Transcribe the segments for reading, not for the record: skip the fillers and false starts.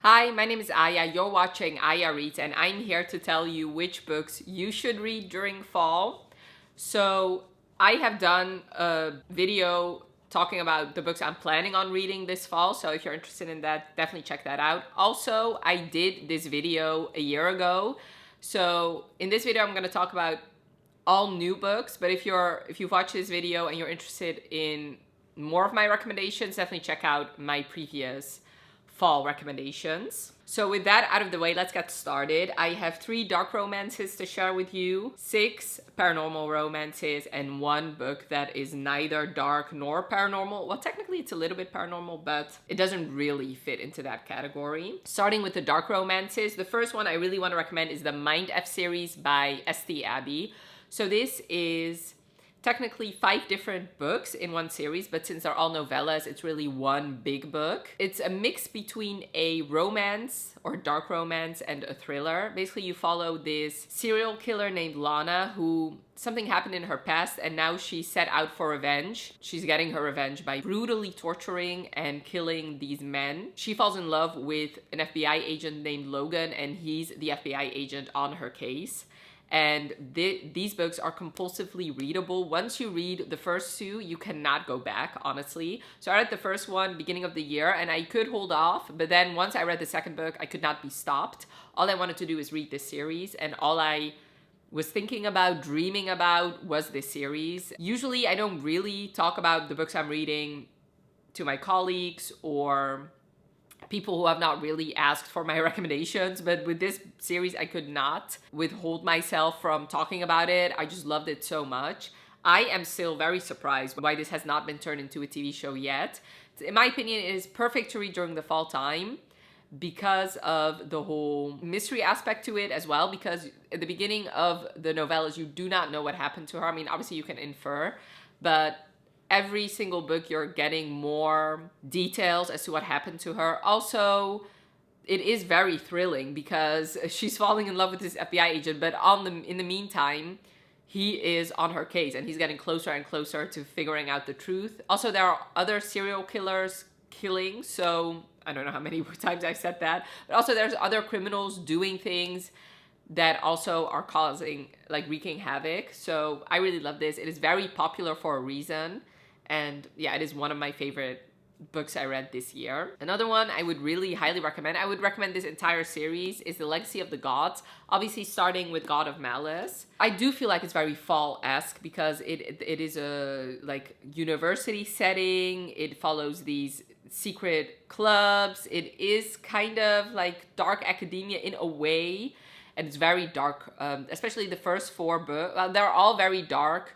Hi, my name is Aya. You're watching Aya Reads, and I'm here to tell you which books you should read during fall. So, I have done a video talking about the books I'm planning on reading this fall. So, if you're interested in that, definitely check that out. Also, I did this video a year ago. So, in this video, I'm going to talk about all new books. But if you've watched this video and you're interested in more of my recommendations, definitely check out my previous fall recommendations. So with that out of the way, let's get started. I have 3 dark romances to share with you, 6 paranormal romances, and 1 book that is neither dark nor paranormal. Well, technically it's a little bit paranormal, but it doesn't really fit into that category. Starting with the dark romances, the first one I really want to recommend is the Mind F series by St. Abbey. So this is technically 5 different books in one series, but since they're all novellas, it's really one big book. It's a mix between a romance or dark romance and a thriller. Basically, you follow this serial killer named Lana who something happened in her past and now she set out for revenge. She's getting her revenge by brutally torturing and killing these men. She falls in love with an FBI agent named Logan, and he's the FBI agent on her case. And these books are compulsively readable. Once you read the first 2, you cannot go back, honestly. So I read the first one beginning of the year, and I could hold off, but then once I read the second book, I could not be stopped. All I wanted to do is read this series, and all I was thinking about, dreaming about, was this series. Usually, I don't really talk about the books I'm reading to my colleagues or people who have not really asked for my recommendations, but with this series I could not withhold myself from talking about it. I just loved it so much. I am still very surprised why this has not been turned into a TV show yet. In my opinion, it is perfect to read during the fall time because of the whole mystery aspect to it, as well, because at the beginning of the novellas you do not know what happened to her. I mean, obviously you can infer, but every single book you're getting more details as to what happened to her. Also, it is very thrilling because she's falling in love with this FBI agent, but in the meantime, he is on her case and he's getting closer and closer to figuring out the truth. Also, there are other serial killers killing, so I don't know how many times I've said that, but also there's other criminals doing things that also are wreaking havoc. So I really love this. It is very popular for a reason. And yeah, it is one of my favorite books I read this year. Another one I would really highly recommend, I would recommend this entire series, is The Legacy of the Gods. Obviously starting with God of Malice. I do feel like it's very fall-esque because it is a university setting. It follows these secret clubs. It is kind of like dark academia in a way. And it's very dark, especially the first 4 books. Well, they're all very dark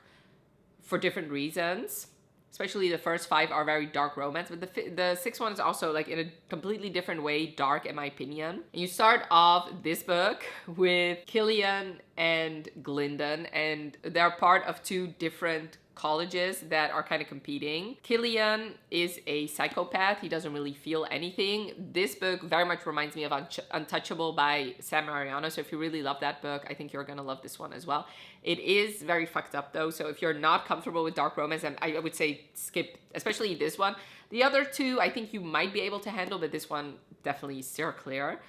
for different reasons. Especially the first 5 are very dark romance, but the 6th one is also in a completely different way dark, in my opinion. And you start off this book with Killian and Glyndon, and they're part of 2 different colleges that are kind of competing. Killian is a psychopath. He doesn't really feel anything. This book very much reminds me of Untouchable by Sam Mariano. So if you really love that book, I think you're gonna love this one as well. It is very fucked up though. So if you're not comfortable with dark romance, and I would say skip, especially this one. The other 2, I think you might be able to handle, but this one definitely steer clear.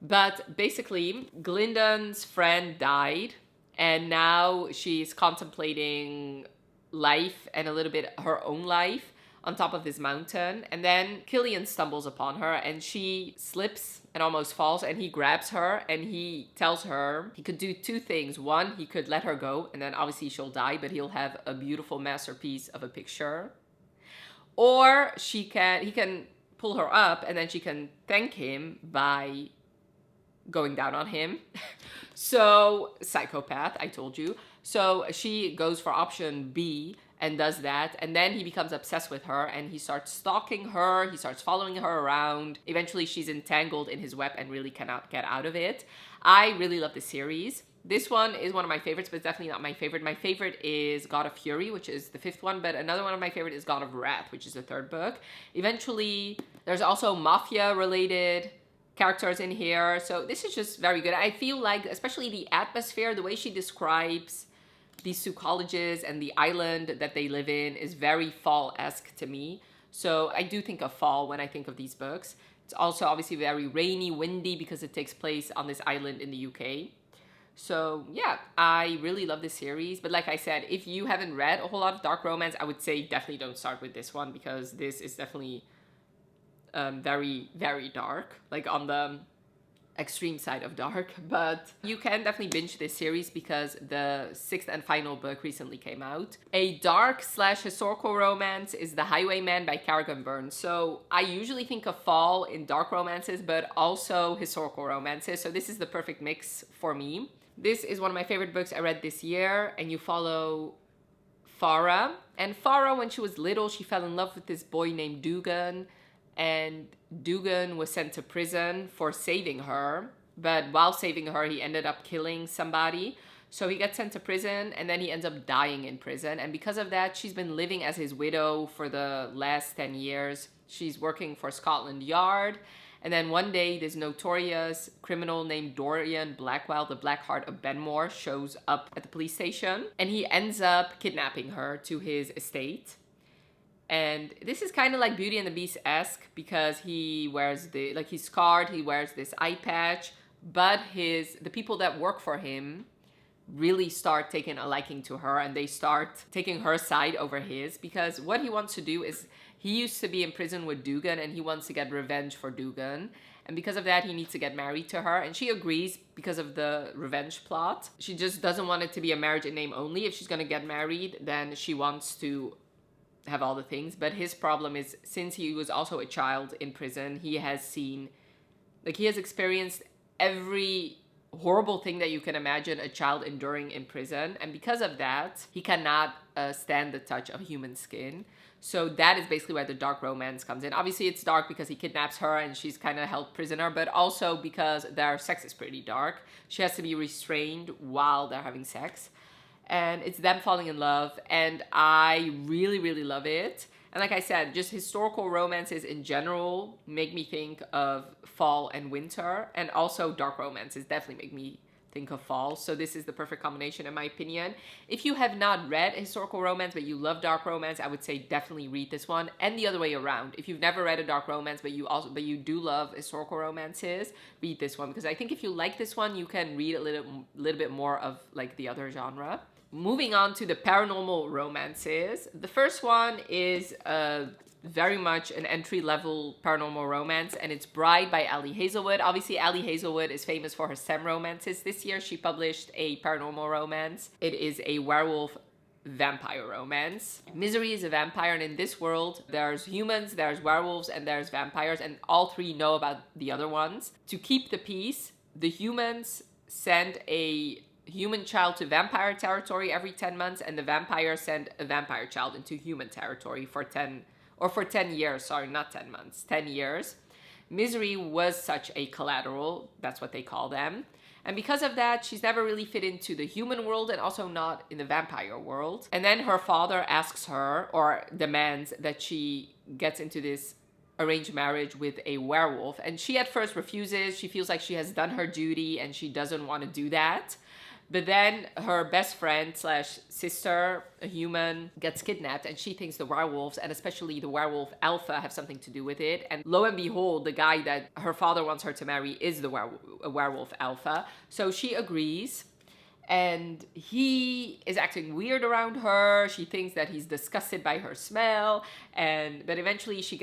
But basically, Glyndon's friend died, and now she's contemplating life and a little bit her own life on top of this mountain. And then Killian stumbles upon her and she slips and almost falls, and he grabs her and he tells her he could do 2 things. One, he could let her go and then obviously she'll die, but he'll have a beautiful masterpiece of a picture. Or he can pull her up and then she can thank him by going down on him. So, psychopath, I told you. So she goes for option B and does that, and then he becomes obsessed with her and he starts stalking her, he starts following her around. Eventually she's entangled in his web and really cannot get out of it. I really love this series. This one is one of my favorites, but it's definitely not my favorite. My favorite is God of Fury, which is the 5th one, but another one of my favorite is God of Wrath, which is the 3rd book. Eventually, there's also mafia-related characters in here, so this is just very good. I feel like, especially the atmosphere, the way she describes these 2 colleges and the island that they live in is very fall-esque to me. So I do think of fall when I think of these books. It's also obviously very rainy, windy, because it takes place on this island in the UK. So yeah, I really love this series. But like I said, if you haven't read a whole lot of dark romance, I would say definitely don't start with this one, because this is definitely very, very dark, like on the extreme side of dark. But you can definitely binge this series because the 6th and final book recently came out. A dark / historical romance is The Highwayman by Kerrigan Burns. So I usually think of fall in dark romances, but also historical romances. So this is the perfect mix for me. This is one of my favorite books I read this year, and you follow Farah. And Farah, when she was little, she fell in love with this boy named Dugan, and Dugan was sent to prison for saving her. But while saving her, he ended up killing somebody. So he gets sent to prison, and then he ends up dying in prison. And because of that, she's been living as his widow for the last 10 years. She's working for Scotland Yard. And then one day, this notorious criminal named Dorian Blackwell, the Black Heart of Benmore, shows up at the police station. And he ends up kidnapping her to his estate. And this is kind of like Beauty and the Beast-esque, because he wears he's scarred, he wears this eye patch, but the people that work for him really start taking a liking to her, and they start taking her side over his, because what he wants to do is, he used to be in prison with Dugan, and he wants to get revenge for Dugan. And because of that, he needs to get married to her. And she agrees because of the revenge plot. She just doesn't want it to be a marriage in name only. If she's going to get married, then she wants to have all the things. But his problem is, since he was also a child in prison, he has experienced every horrible thing that you can imagine a child enduring in prison. And because of that, he cannot stand the touch of human skin. So that is basically where the dark romance comes in. Obviously, it's dark because he kidnaps her and she's kind of held prisoner, but also because their sex is pretty dark. She has to be restrained while they're having sex. And it's them falling in love, and I really, really love it. And like I said, just historical romances in general make me think of fall and winter, and also dark romances definitely make me think of fall. So this is the perfect combination in my opinion. If you have not read historical romance but you love dark romance, I would say definitely read this one, and the other way around. If you've never read a dark romance but you do love historical romances, read this one, because I think if you like this one, you can read a little bit more of like the other genre. Moving on to the paranormal romances. The first one is very much an entry-level paranormal romance, and it's Bride by Ali Hazelwood. Obviously, Ali Hazelwood is famous for her STEM romances. This year, she published a paranormal romance. It is a werewolf vampire romance. Misery is a vampire, and in this world, there's humans, there's werewolves, and there's vampires, and all three know about the other ones. To keep the peace, the humans send a human child to vampire territory every 10 months, and the vampires send a vampire child into human territory for 10 years, sorry, not 10 months, 10 years. Misery was such a collateral, that's what they call them. And because of that, she's never really fit into the human world and also not in the vampire world. And then her father asks her, or demands, that she gets into this arranged marriage with a werewolf. And she at first refuses. She feels like she has done her duty and she doesn't want to do that. But then her best friend / sister, a human, gets kidnapped, and she thinks the werewolves, and especially the werewolf alpha, have something to do with it. And lo and behold, the guy that her father wants her to marry is the werewolf alpha. So she agrees, and he is acting weird around her. She thinks that he's disgusted by her smell, but eventually she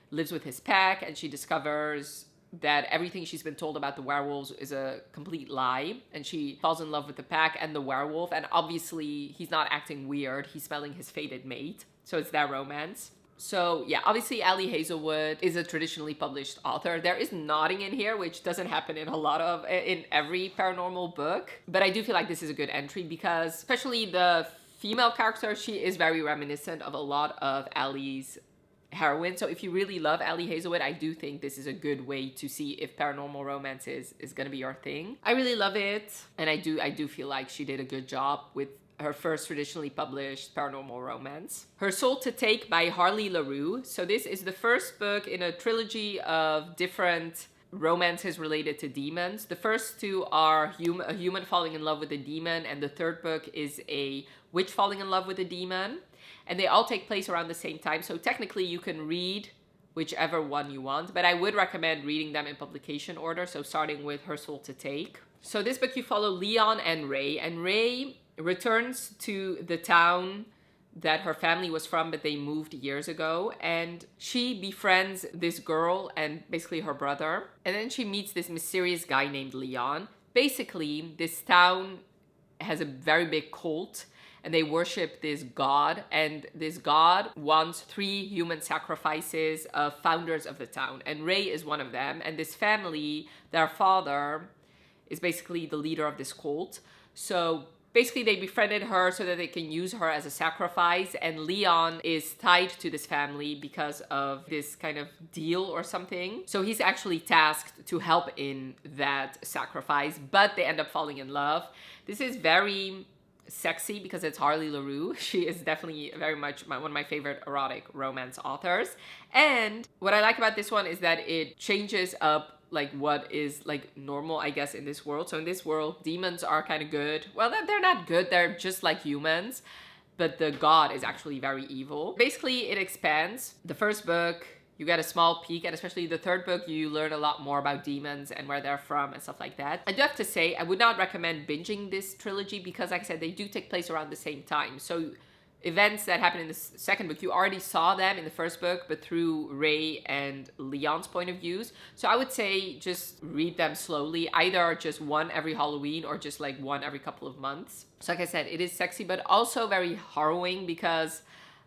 lives with his pack, and she discovers that everything she's been told about the werewolves is a complete lie, and she falls in love with the pack and the werewolf. And obviously he's not acting weird, he's smelling his fated mate, so it's their romance. So yeah, obviously Ali Hazelwood is a traditionally published author. There is nodding in here, which doesn't happen in every paranormal book, but I do feel like this is a good entry, because especially the female character, she is very reminiscent of a lot of Ali's heroine. So if you really love Ali Hazelwood, I do think this is a good way to see if paranormal romance is gonna be your thing. I really love it, and I do feel like she did a good job with her first traditionally published paranormal romance. Her Soul to Take by Harley LaRue. So this is the first book in a trilogy of different romances related to demons. The first two are a human falling in love with a demon, and the third book is a witch falling in love with a demon. And they all take place around the same time. So technically you can read whichever one you want, but I would recommend reading them in publication order, so starting with Her Soul to Take. So this book, you follow Leon and Ray returns to the town that her family was from, but they moved years ago, and she befriends this girl and basically her brother, and then she meets this mysterious guy named Leon. Basically, this town has a very big cult, and they worship this god, and this god wants 3 human sacrifices of founders of the town, and Ray is one of them, and this family, their father is basically the leader of this cult. So basically, they befriended her so that they can use her as a sacrifice, and Leon is tied to this family because of this kind of deal or something. So he's actually tasked to help in that sacrifice, but they end up falling in love. This is very sexy because it's Harley LaRue. She is definitely very much one of my favorite erotic romance authors. And what I like about this one is that it changes up like what is like normal, I guess, in this world. So in this world, demons are kind of good. Well, they're not good, they're just like humans, but the god is actually very evil. Basically, it expands. The first book, you get a small peek, and especially the third book, you learn a lot more about demons and where they're from and stuff like that. I do have to say, I would not recommend binging this trilogy because, like I said, they do take place around the same time. So events that happen in the second book, you already saw them in the first book, but through Ray and Leon's point of views. So I would say just read them slowly, either just one every Halloween or just like one every couple of months. So like I said, it is sexy, but also very harrowing because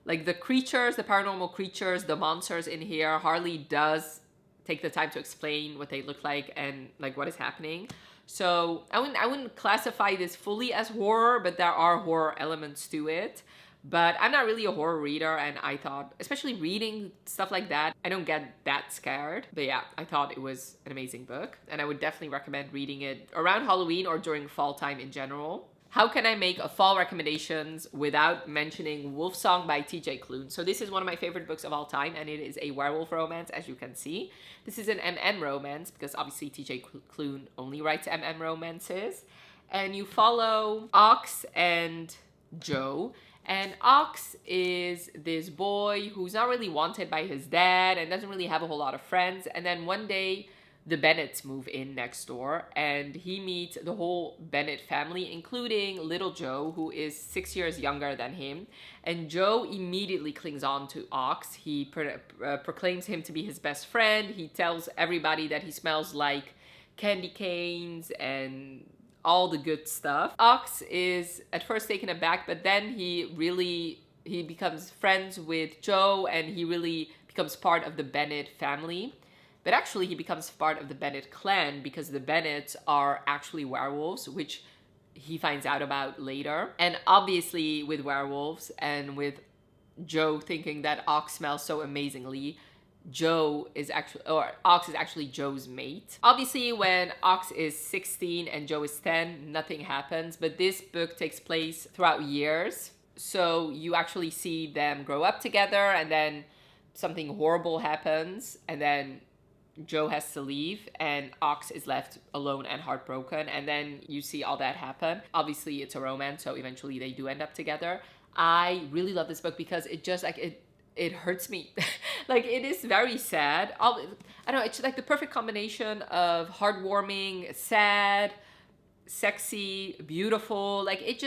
like the creatures, the paranormal creatures, the monsters in here, Harley does take the time to explain what they look like and like what is happening. So I wouldn't classify this fully as horror, but there are horror elements to it. But I'm not really a horror reader, and I thought, especially reading stuff like that, I don't get that scared. But yeah, I thought it was an amazing book, and I would definitely recommend reading it around Halloween or during fall time in general. How can I make a fall recommendations without mentioning Wolfsong by TJ Klune? So this is one of my favorite books of all time, and it is a werewolf romance, as you can see. This is an MM romance, because obviously TJ Klune only writes MM romances. And you follow Ox and Joe. And Ox is this boy who's not really wanted by his dad and doesn't really have a whole lot of friends. And then one day, the Bennetts move in next door, and he meets the whole Bennett family, including little Joe, who is 6 years younger than him. And Joe immediately clings on to Ox. He proclaims him to be his best friend. He tells everybody that he smells like candy canes and all the good stuff. Ox is at first taken aback, but then he becomes friends with Joe, and he really becomes part of the Bennett family. But actually, he becomes part of the Bennett clan because the Bennetts are actually werewolves, which he finds out about later. And obviously, with werewolves and with Joe thinking that Ox smells so amazingly, Ox is actually Joe's mate. Obviously, when Ox is 16 and Joe is 10, nothing happens, but this book takes place throughout years. So you actually see them grow up together, and then something horrible happens, and then Joe has to leave, and Ox is left alone and heartbroken, and then you see all that happen. Obviously, it's a romance, so eventually they do end up together. I really love this book because it just like it hurts me. Like, it is very sad. I don't know, it's like the perfect combination of heartwarming, sad, sexy, beautiful. Like, it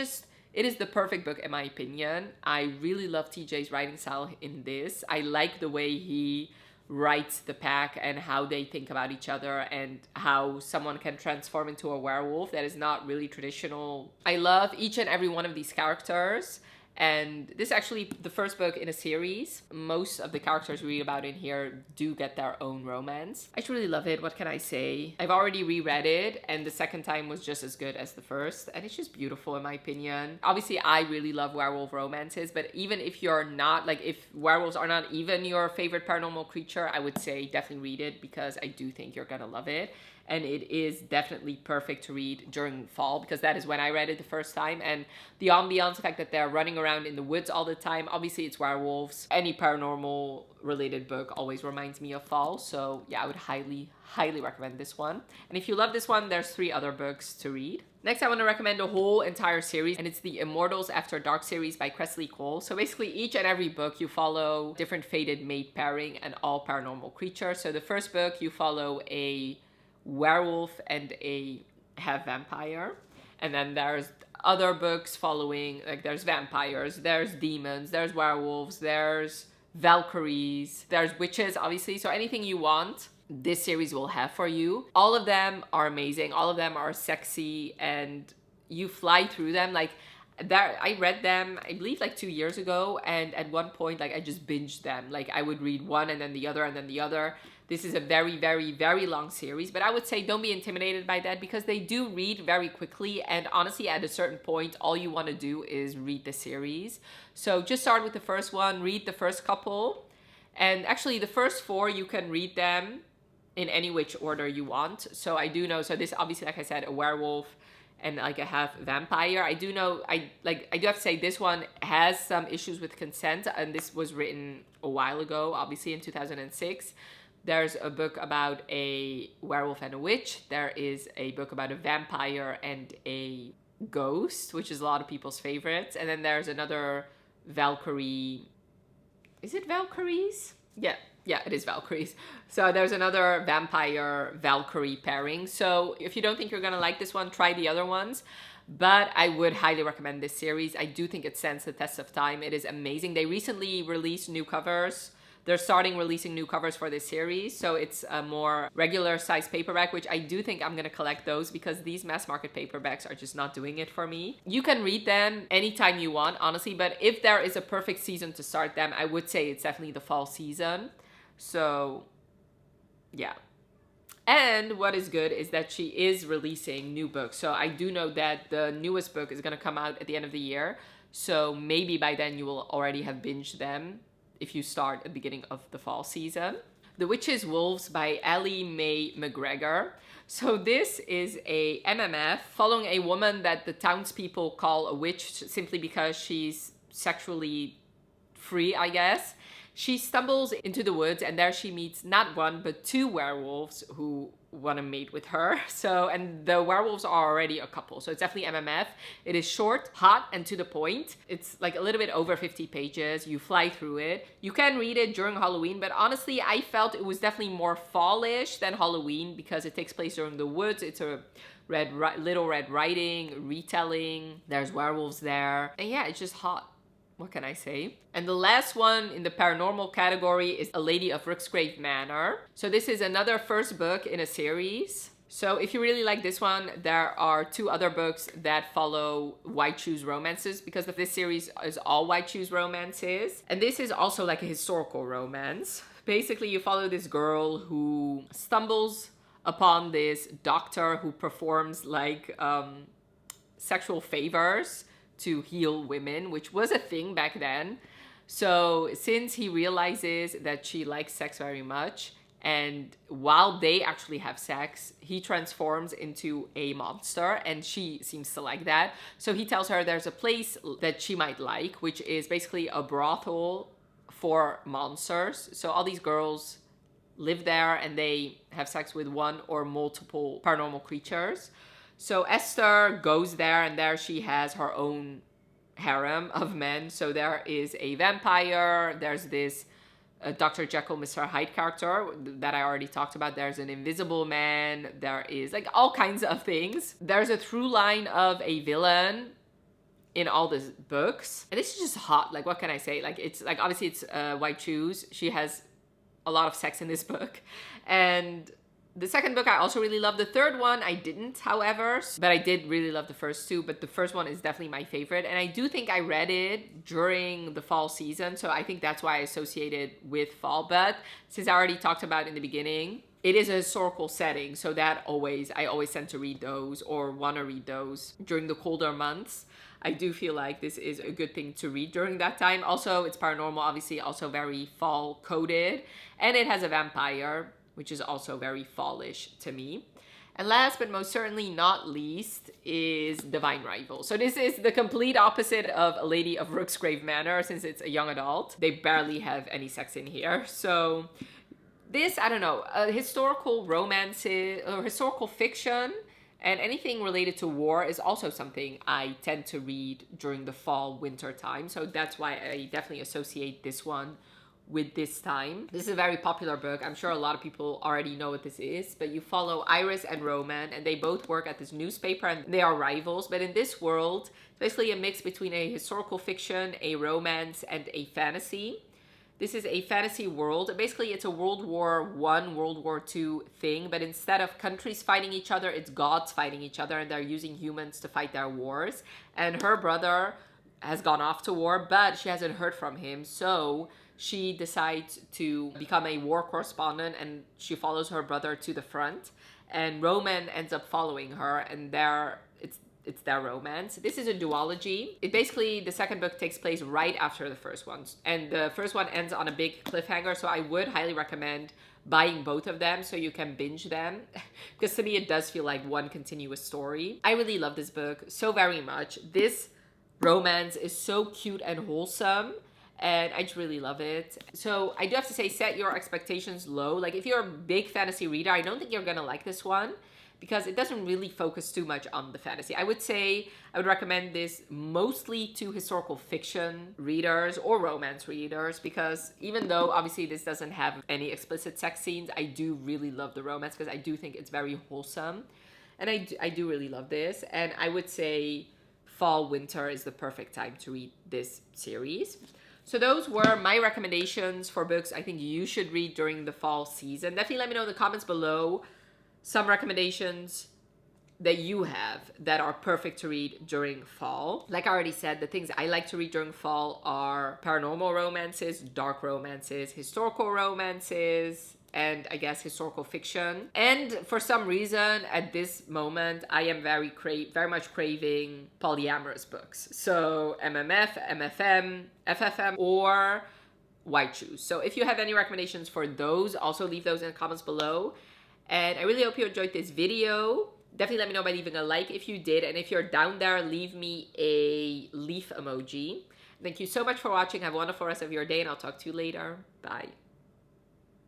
is the perfect book in my opinion. I really love TJ's writing style in this. I like the way he writes the pack and how they think about each other and how someone can transform into a werewolf that is not really traditional. I love each and every one of these characters. And this is actually the first book in a series. Most of the characters we read about in here do get their own romance. I just really love it. What can I say? I've already reread it, and the second time was just as good as the first. And it's just beautiful in my opinion. Obviously, I really love werewolf romances, but even if you're not, like if werewolves are not even your favorite paranormal creature, I would say definitely read it because I do think you're gonna love it. And it is definitely perfect to read during fall because that is when I read it the first time. And the ambiance, the fact that they're running around around in the woods all the time. Obviously, it's werewolves. Any paranormal related book always reminds me of fall. So yeah, I would highly recommend this one. And if you love this one, there's 3 other books to read. Next, I want to recommend a whole entire series, and it's the Immortals After Dark series by Kresley Cole. So basically, each and every book, you follow different fated mate pairing and all paranormal creatures. So the first book, you follow a werewolf and a half vampire. And then there's other books following, like there's vampires, there's demons, there's werewolves, there's Valkyries, there's witches, obviously. So anything you want, this series will have for you. All of them are amazing. All of them are sexy, and you fly through them. Like that, I read them, I believe like 2 years ago, and at one point, like I just binged them. Like I would read one and then the other and then the other. This is a very long series, but I would say don't be intimidated by that, because they do read very quickly, and honestly at a certain point all you want to do is read the series. So just start with the first one, read the first couple, and actually the first 4 you can read them in any which order you want. So I do know, so this obviously, like I said, a werewolf and like a half vampire. I do know, I do have to say this one has some issues with consent, and this was written a while ago, obviously in 2006. There's a book about a werewolf and a witch. There is a book about a vampire and a ghost, which is a lot of people's favorites. And then there's another Valkyrie. Is it Valkyries? Yeah, it is Valkyries. So there's another vampire Valkyrie pairing. So if you don't think you're gonna like this one, try the other ones. But I would highly recommend this series. I do think it stands the test of time. It is amazing. They recently released new covers. They're starting releasing new covers for this series, so it's a more regular size paperback, which I do think I'm gonna collect those, because these mass market paperbacks are just not doing it for me. You can read them anytime you want, honestly, but if there is a perfect season to start them, I would say it's definitely the fall season. So yeah. And what is good is that she is releasing new books. So I do know that the newest book is gonna come out at the end of the year, so maybe by then you will already have binged them if you start at the beginning of the fall season. The Witches' Wolves by Allie Mae McGregor. So this is a MMF following a woman that the townspeople call a witch simply because she's sexually free, I guess. She stumbles into the woods, and there she meets not 1 but 2 werewolves who want to mate with her. So, and the werewolves are already a couple, so it's definitely MMF. It is short, hot, and to the point. It's like a little bit over 50 pages. You fly through it. You can read it during Halloween, but honestly I felt it was definitely more fallish than Halloween, because it takes place during the woods. It's a Little Red Riding retelling. There's werewolves there, and yeah, it's just hot. What can I say? And the last one in the paranormal category is A Lady of Rooksgrave Manor. So this is another first book in a series. So if you really like this one, there are 2 other books that follow White Shoes romances, because this series is all White Shoes romances. And this is also like a historical romance. Basically, you follow this girl who stumbles upon this doctor who performs like sexual favors to heal women, which was a thing back then. So since he realizes that she likes sex very much, and while they actually have sex, he transforms into a monster, and she seems to like that. So he tells her there's a place that she might like, which is basically a brothel for monsters. So all these girls live there, and they have sex with 1 or multiple paranormal creatures. So Esther goes there, and there she has her own harem of men. So there is a vampire, there's this Dr. Jekyll, Mr. Hyde character that I already talked about. There's an invisible man, there is like all kinds of things. There's a through line of a villain in all the books. And this is just hot, like what can I say? Like it's like, obviously it's White Shoes. She has a lot of sex in this book. And the second book I also really love. The third one I didn't, however, but I did really love the first 2, but the first one is definitely my favorite. And I do think I read it during the fall season, so I think that's why I associate it with fall. But since I already talked about in the beginning, it is a historical setting, so that I always tend to read those, or want to read those during the colder months. I do feel like this is a good thing to read during that time. Also, it's paranormal, obviously, also very fall coded, and it has a vampire, which is also very fallish to me. And last but most certainly not least is Divine Rival. So this is the complete opposite of A Lady of Rooksgrave Manor, since it's a young adult. They barely have any sex in here. So this, I don't know, historical romances or historical fiction and anything related to war is also something I tend to read during the fall, winter time. So that's why I definitely associate this one with this time. This is a very popular book. I'm sure a lot of people already know what this is, but you follow Iris and Roman, and they both work at this newspaper and they are rivals. But in this world, it's basically a mix between a historical fiction, a romance, and a fantasy. This is a fantasy world. Basically, it's a World War I, World War II thing, but instead of countries fighting each other, it's gods fighting each other, and they're using humans to fight their wars. And her brother has gone off to war, but she hasn't heard from him, so she decides to become a war correspondent, and she follows her brother to the front. And Roman ends up following her, and it's their romance. This is a duology. It basically, the second book takes place right after the first one. And the first one ends on a big cliffhanger, so I would highly recommend buying both of them so you can binge them. Because to me, it does feel like one continuous story. I really love this book so very much. This romance is so cute and wholesome, and I just really love it. So I do have to say, set your expectations low. Like, if you're a big fantasy reader, I don't think you're gonna like this one, because it doesn't really focus too much on the fantasy. I would say I would recommend this mostly to historical fiction readers or romance readers, because even though obviously this doesn't have any explicit sex scenes, I do really love the romance because I do think it's very wholesome. And I do really love this. And I would say fall, winter is the perfect time to read this series. So those were my recommendations for books I think you should read during the fall season. Definitely let me know in the comments below some recommendations that you have that are perfect to read during fall. Like I already said, the things I like to read during fall are paranormal romances, dark romances, historical romances, and I guess historical fiction. And for some reason, at this moment, I am very much craving polyamorous books. So MMF, MFM, FFM, or White Shoes. So if you have any recommendations for those, also leave those in the comments below. And I really hope you enjoyed this video. Definitely let me know by leaving a like if you did. And if you're down there, leave me a leaf emoji. Thank you so much for watching. Have a wonderful rest of your day, and I'll talk to you later. Bye.